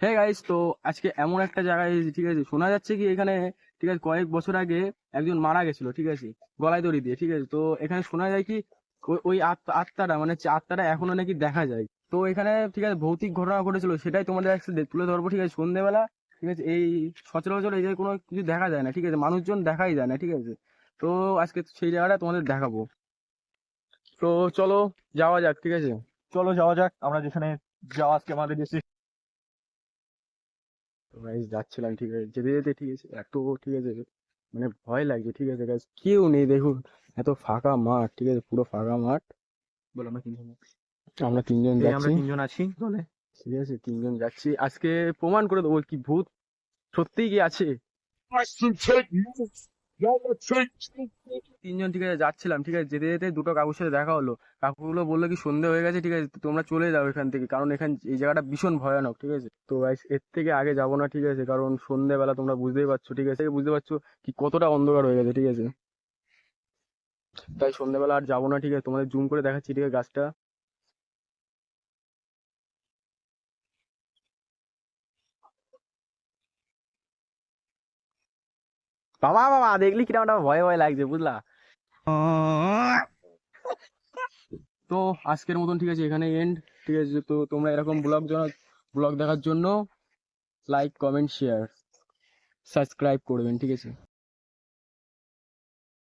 হ্যাঁ গাইস, তো আজকে এমন একটা জায়গায় এসেছি, ঠিক আছে। শোনা যাচ্ছে কি এখানে, ঠিক আছে, কয়েক বছর আগে একজন মারা গেছিল, ঠিক আছে, গলায় দড়ি দিয়ে, ঠিক আছে। তো এখানে শোনা যায় কি ওই আত্মাটা, মানে হচ্ছে আত্মাটা এখনো নাকি দেখা যায়। তো এখানে, ঠিক আছে, ভৌতিক ঘটনা ঘটেছিল, সেটাই তোমাদের আজকে তুলে ধরবো, ঠিক আছে, সন্ধ্যেবেলা। ঠিক আছে, এই সচরাচর এই জায়গায় কোনো কিছু দেখা যায় না, ঠিক আছে, মানুষজন দেখাই যায় না, ঠিক আছে। তো আজকে সেই জায়গাটা তোমাদের দেখাবো। তো চলো যাওয়া যাক, ঠিক আছে। চলো যাওয়া যাক আমরা যেখানে যাওয়া আজকে আমাদের তো গাইস যাচ্ছিলাম, ঠিক আছে, যেতে যেতে, ঠিক আছে, এত, ঠিক আছে, মানে ভয় লাগছে, ঠিক আছে গাইস, কেউ নেই দেখুন। এত ফাঁকা মাঠ, ঠিক আছে, পুরো ফাঁকা মাঠ। বলো আমরা তিনজন আমরা তিনজন আমরা যাচ্ছি, তিনজন আছি দলে। ঠিক আছে, তিনজন যাচ্ছি আজকে। প্রমাণ করে দেবো কি ভূত সত্যিই কি আছে। তিনজন, ঠিক আছে, যাচ্ছিলাম, ঠিক আছে, যেতে যেতে দুটো কাকুর সাথে দেখা হলো। কাকুগুলো বললো কি সন্ধে হয়ে গেছে, ঠিক আছে, তো তোমরা চলে যাও এখান থেকে, কারণ এই জায়গাটা ভীষণ ভয়ানক, ঠিক আছে। তো guys, এর থেকে আগে যাবো না, ঠিক আছে, কারণ সন্ধেবেলা তোমরা বুঝতেই পারছো, ঠিক আছে, বুঝতে পারছো কি কতটা অন্ধকার হয়ে গেছে, ঠিক আছে। তাই সন্ধেবেলা আর যাবো না, ঠিক আছে, তোমাদের জুম করে দেখাচ্ছি, ঠিক আছে, গাছটা। বাবা বাবা, দেখলি কিরকম একটা ভয় ভয় লাগছে, বুঝলা। তো আজকের মতন, ঠিক আছে, এখানে এন্ড, ঠিক আছে। তো তোমরা এরকম ব্লগ দেখার জন্য লাইক, কমেন্ট, শেয়ার, সাবস্ক্রাইব করবেন, ঠিক আছে।